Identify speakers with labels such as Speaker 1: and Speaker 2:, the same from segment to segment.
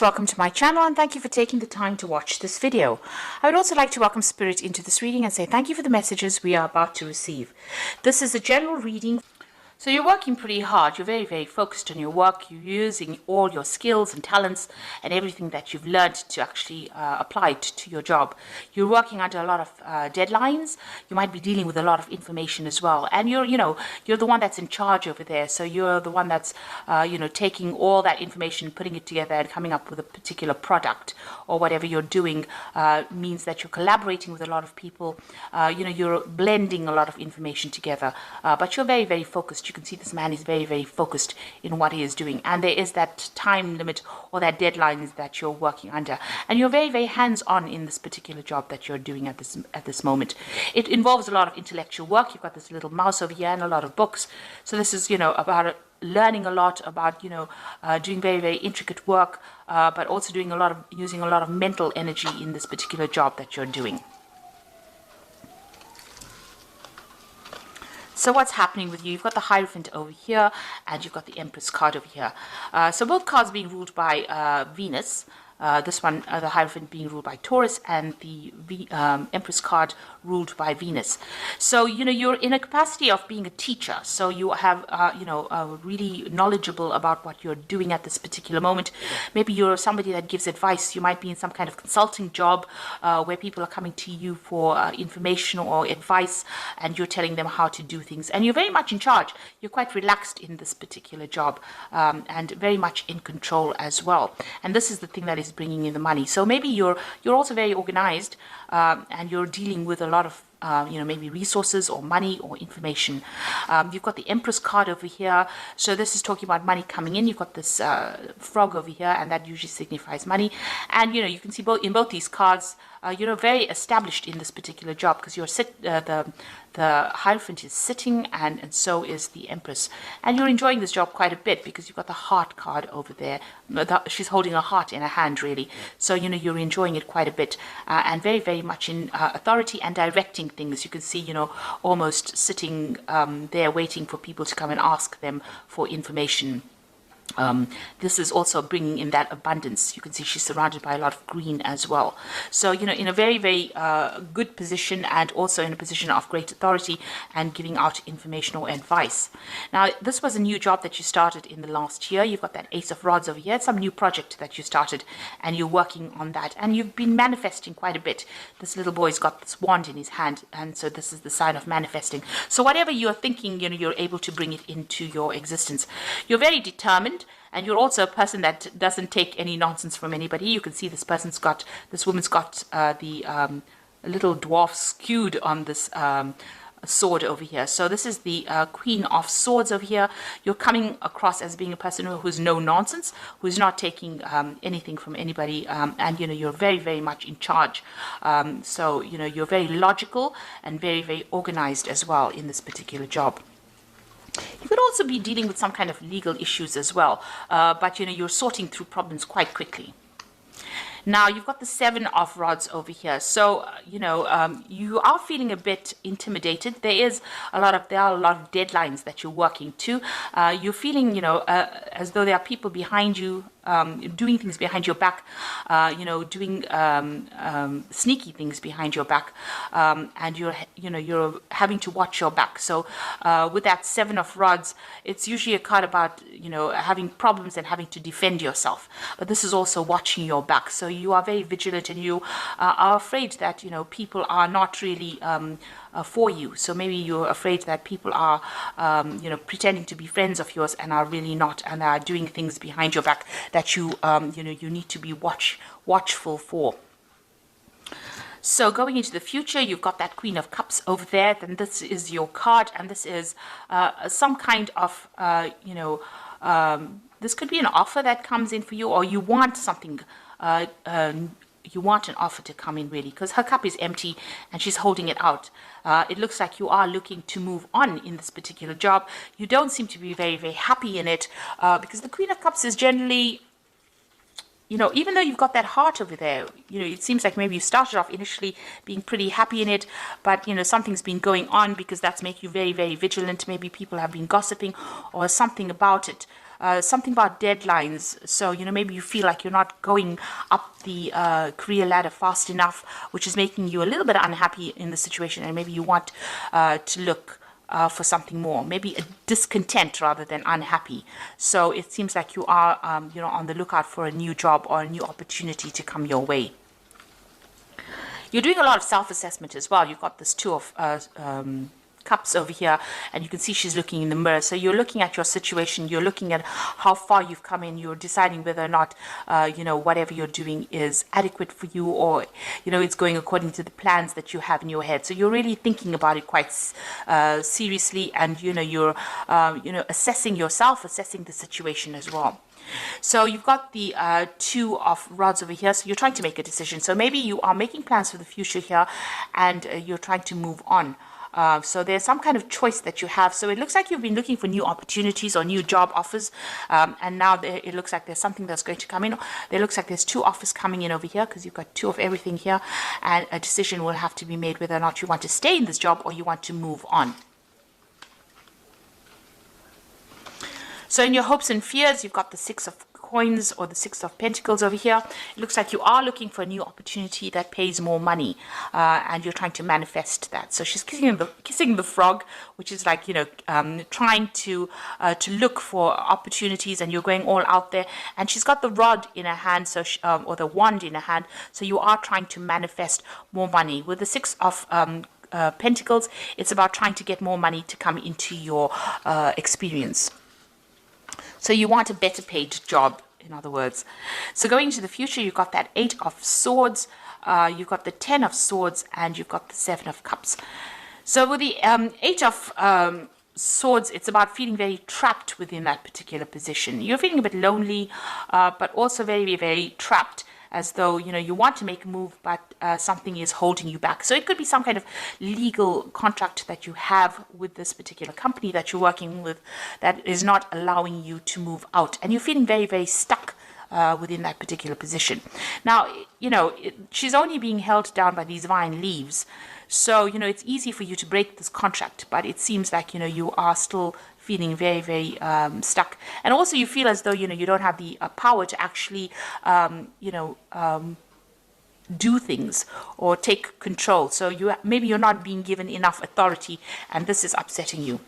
Speaker 1: Welcome to my channel and thank you for taking the time to watch this video. I would also like to welcome Spirit into this reading and say thank you for the messages we are about to receive. This is a general reading. So you're working pretty hard, you're very focused on your work, you're using all your skills and talents and everything that you've learned to actually apply it to your job. You're working under a lot of deadlines, you might be dealing with a lot of information as well, and you're the one that's in charge over there, so you're the one that's taking all that information, putting it together and coming up with a particular product or whatever you're doing. Means that you're collaborating with a lot of people, you're blending a lot of information together, but you're very focused. You can see this man is very focused in what he is doing, and there is that time limit or that deadlines that you're working under, and you're very hands-on in this particular job that you're doing at this moment. It involves a lot of intellectual work. You've got this little mouse over here and a lot of books, so this is about learning a lot about doing very intricate work, but also doing using a lot of mental energy in this particular job that you're doing. So what's happening with you? You've got the Hierophant over here, and you've got the Empress card over here. So both cards being ruled by Venus. This one, the Hierophant, being ruled by Taurus, and the Empress card ruled by Venus. So you're in a capacity of being a teacher, so you have really knowledgeable about what you're doing at this particular moment. Maybe you're somebody that gives advice. You might be in some kind of consulting job where people are coming to you for information or advice, and you're telling them how to do things, and you're very much in charge. You're quite relaxed in this particular job, and very much in control as well, and this is the thing that is bringing in the money. So maybe you're also very organized, and you're dealing with a lot of maybe resources or money or information. You've got the Empress card over here, so this is talking about money coming in. You've got this frog over here, and that usually signifies money. And you can see in both these cards, you're very established in this particular job, because you're the Hierophant is sitting, and so is the Empress, and you're enjoying this job quite a bit, because you've got the Heart card over there. She's holding a heart in her hand, really, so you're enjoying it quite a bit, and very much in authority and directing things. You can see almost sitting there waiting for people to come and ask them for information. This is also bringing in that abundance. You can see she's surrounded by a lot of green as well. So, in a very good position, and also in a position of great authority and giving out information or advice. Now, this was a new job that you started in the last year. You've got that Ace of Rods over here. It's some new project that you started, and you're working on that. And you've been manifesting quite a bit. This little boy's got this wand in his hand, and so this is the sign of manifesting. So whatever you're thinking, you're able to bring it into your existence. You're very determined. And you're also a person that doesn't take any nonsense from anybody. You can see this woman's got the little dwarf skewed on this sword over here. So this is the Queen of Swords over here. You're coming across as being a person who's no nonsense, who's not taking anything from anybody, and you're very much in charge. So you're very logical and very organized as well in this particular job. You could also be dealing with some kind of legal issues as well, but you're sorting through problems quite quickly. Now, you've got the Seven of Rods over here. So, you are feeling a bit intimidated. There are a lot of deadlines that you're working to. You're feeling, as though there are people behind you, doing things behind your back, doing sneaky things behind your back, and you're having to watch your back. So with that Seven of Rods, it's usually a card about having problems and having to defend yourself, but this is also watching your back. So you are very vigilant, and you are afraid that people are not really for you. So maybe you're afraid that people are pretending to be friends of yours and are really not, and are doing things behind your back that you need to be watchful for. So going into the future, you've got that Queen of Cups over there. Then this is your card, and this is some kind of this could be an offer that comes in for you, or you want something. You want an offer to come in, really, because her cup is empty and she's holding it out. It looks like you are looking to move on in this particular job. You don't seem to be very happy in it, because the Queen of Cups is generally, even though you've got that heart over there, it seems like maybe you started off initially being pretty happy in it, but something's been going on, because that's making you very vigilant. Maybe people have been gossiping or something about it. something about deadlines. So, maybe you feel like you're not going up the career ladder fast enough, which is making you a little bit unhappy in the situation, and maybe you want to look for something more, maybe a discontent rather than unhappy. So it seems like you are, on the lookout for a new job or a new opportunity to come your way. You're doing a lot of self-assessment as well. You've got this Two of Cups over here, and you can see she's looking in the mirror. So you're looking at your situation, you're looking at how far you've come in, you're deciding whether or not whatever you're doing is adequate for you, or it's going according to the plans that you have in your head. So you're really thinking about it quite seriously, and you're assessing yourself, assessing the situation as well. So you've got the Two of Rods over here, so you're trying to make a decision. So maybe you are making plans for the future here, and you're trying to move on. So there's some kind of choice that you have. So it looks like you've been looking for new opportunities or new job offers, and now it looks like there's something that's going to come in. There looks like there's 2 offers coming in over here, because you've got 2 of everything here, and a decision will have to be made whether or not you want to stay in this job or you want to move on. So in your hopes and fears, you've got the 6 of Coins or the 6 of Pentacles over here. It looks like you are looking for a new opportunity that pays more money, and you're trying to manifest that. So she's kissing the frog, which is like trying to look for opportunities, and you're going all out there. And she's got the rod in her hand, so or the wand in her hand. So you are trying to manifest more money with the 6 of Pentacles. It's about trying to get more money to come into your experience. So you want a better paid job, in other words. So going into the future, you've got that 8 of Swords, you've got the 10 of Swords, and you've got the 7 of Cups. So with the 8 of Swords, it's about feeling very trapped within that particular position. You're feeling a bit lonely, but also very, very trapped, as though you want to make a move, but something is holding you back. So it could be some kind of legal contract that you have with this particular company that you're working with that is not allowing you to move out, and you're feeling very, very stuck within that particular position. Now, she's only being held down by these vine leaves, so it's easy for you to break this contract, but it seems like you are still feeling very, very stuck. And also you feel as though, you don't have the power to actually, do things or take control. So maybe you're not being given enough authority, and this is upsetting you.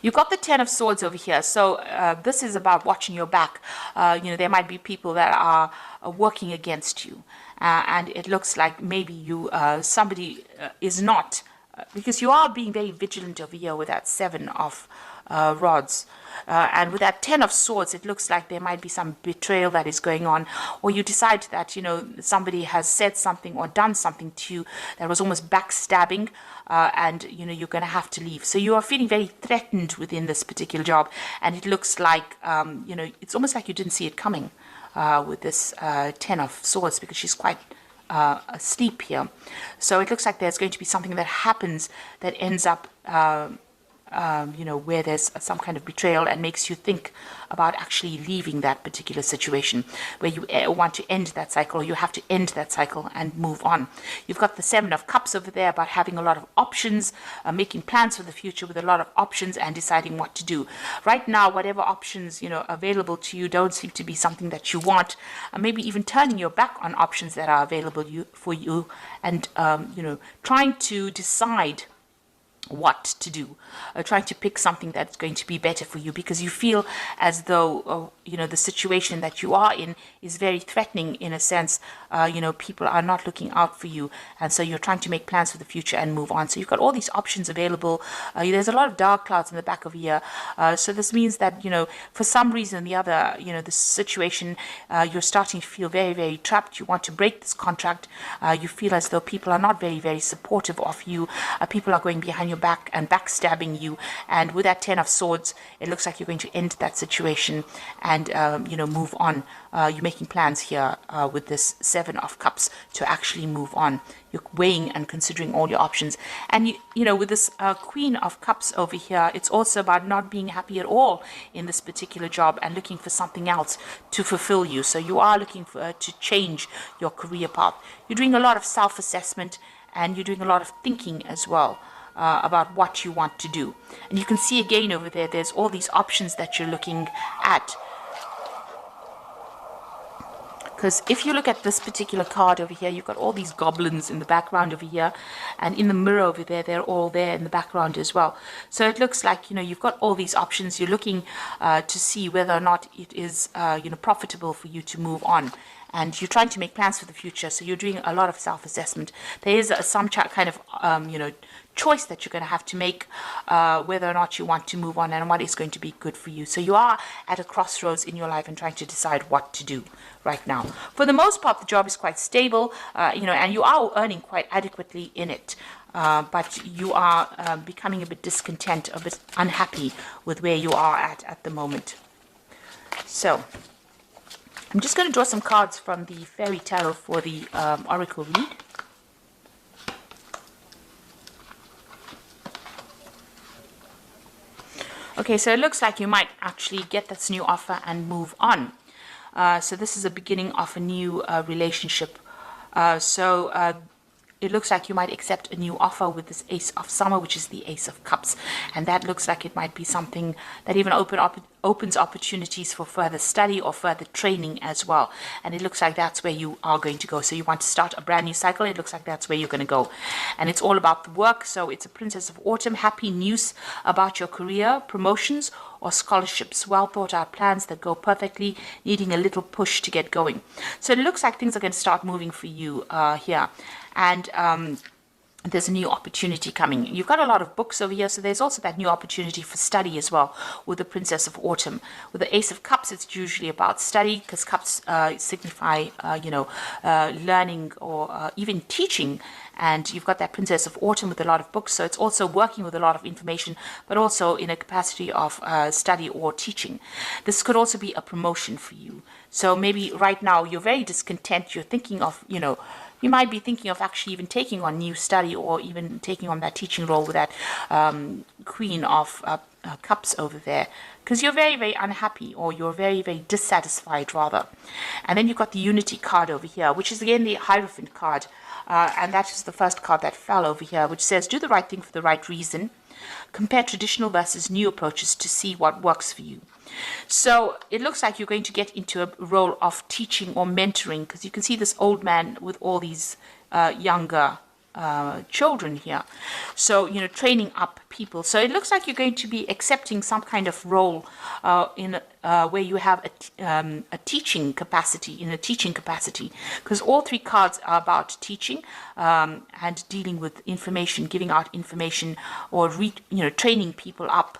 Speaker 1: You've got the 10 of Swords over here. So this is about watching your back. There might be people that are working against you. And it looks like maybe somebody is not, because you are being very vigilant over here with that 7 of Rods. And with that 10 of Swords, it looks like there might be some betrayal that is going on, or you decide that, somebody has said something or done something to you that was almost backstabbing, and, you're going to have to leave. So you are feeling very threatened within this particular job, and it looks like, it's almost like you didn't see it coming with this 10 of Swords, because she's quite asleep here. So it looks like there's going to be something that happens that ends up where there's some kind of betrayal and makes you think about actually leaving that particular situation, where you want to end that cycle, or you have to end that cycle and move on. You've got the 7 of Cups over there, about having a lot of options, making plans for the future with a lot of options and deciding what to do. Right now, whatever options, available to you don't seem to be something that you want, maybe even turning your back on options that are available for you, and, trying to decide what to do, trying to pick something that's going to be better for you, because you feel as though the situation that you are in is very threatening, in a sense. People are not looking out for you, and so you're trying to make plans for the future and move on. So you've got all these options available. There's a lot of dark clouds in the back of here, so this means that for some reason or the other, the situation, you're starting to feel very, very trapped. You want to break this contract. You feel as though people are not very, very supportive of you. People are going behind your back and backstabbing you, and with that 10 of Swords, it looks like you're going to end that situation and move on. You're making plans here with this 7 of Cups to actually move on. You're weighing and considering all your options, and with this Queen of Cups over here, it's also about not being happy at all in this particular job and looking for something else to fulfill you. So you are looking for to change your career path. You're doing a lot of self-assessment, and you're doing a lot of thinking as well. about what you want to do. And you can see again over there, there's all these options that you're looking at. Because if you look at this particular card over here, you've got all these goblins in the background over here, and in the mirror over there, they're all there in the background as well. So it looks like, you've got all these options. You're looking to see whether or not it is, profitable for you to move on. And you're trying to make plans for the future, so you're doing a lot of self-assessment. There is some kind of, choice that you're going to have to make, whether or not you want to move on and what is going to be good for you. So you are at a crossroads in your life and trying to decide what to do right now. For the most part, the job is quite stable, and you are earning quite adequately in it. But you are becoming a bit discontent, a bit unhappy with where you are at the moment. So I'm just going to draw some cards from the Fairy Tarot for the Oracle read. Okay, so it looks like you might actually get this new offer and move on. So this is the beginning of a new relationship. It looks like you might accept a new offer with this Ace of Summer, which is the Ace of Cups. And that looks like it might be something that even opens opportunities for further study or further training as well. And it looks like that's where you are going to go. So you want to start a brand new cycle. It looks like that's where you're going to go. And it's all about the work. So it's a Princess of Autumn. Happy news about your career, promotions, or scholarships. Well thought out plans that go perfectly, needing a little push to get going. So it looks like things are going to start moving for you here. And there's a new opportunity coming. You've got a lot of books over here, so there's also that new opportunity for study as well with the Princess of Autumn. With the Ace of Cups, it's usually about study, because cups signify, learning or even teaching. And you've got that Princess of Autumn with a lot of books, so it's also working with a lot of information, but also in a capacity of study or teaching. This could also be a promotion for you. So maybe right now you're very discontent. You're thinking of, you might be thinking of actually even taking on new study or even taking on that teaching role with that Queen of Cups over there, because you're very, very unhappy, or you're very, very dissatisfied rather. And then you've got the Unity card over here, which is again the Hierophant card. And that is the first card that fell over here, which says, do the right thing for the right reason. Compare traditional versus new approaches to see what works for you. So it looks like you're going to get into a role of teaching or mentoring, because you can see this old man with all these younger children here. So, training up people. So it looks like you're going to be accepting some kind of role in where you have a teaching capacity, because all three cards are about teaching and dealing with information, giving out information, or training people up.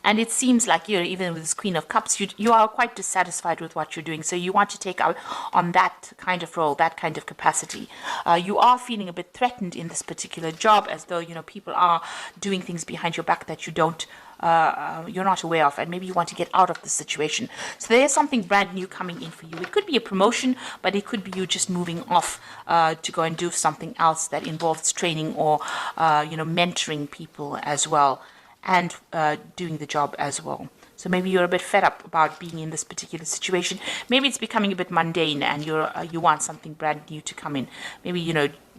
Speaker 1: And it seems like, even with this Queen of Cups, you are quite dissatisfied with what you're doing. So you want to take out on that kind of role, that kind of capacity. You are feeling a bit threatened in this particular job, as though, people are doing things behind your back that you're not aware of, and maybe you want to get out of the situation. So there's something brand new coming in for you. It could be a promotion, but it could be you just moving off to go and do something else that involves training or, mentoring people as well, and doing the job as well. So maybe you're a bit fed up about being in this particular situation. Maybe it's becoming a bit mundane, and you want something brand new to come in. Maybe,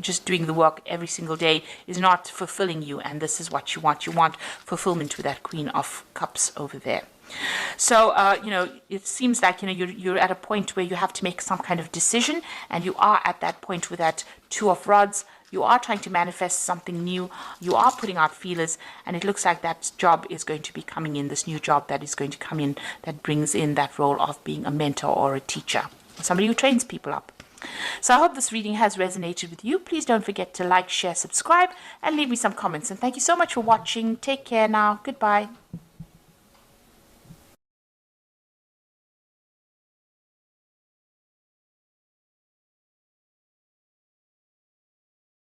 Speaker 1: just doing the work every single day is not fulfilling you, and this is what you want. You want fulfillment with that Queen of Cups over there. So, it seems like, you're at a point where you have to make some kind of decision, and you are at that point with that Two of Rods. You are trying to manifest something new. You are putting out feelers, and it looks like that job is going to be coming in, this new job that is going to come in, that brings in that role of being a mentor or a teacher, somebody who trains people up. So I hope this reading has resonated with you. Please don't forget to like, share, subscribe, and leave me some comments. And thank you so much for watching. Take care now. Goodbye.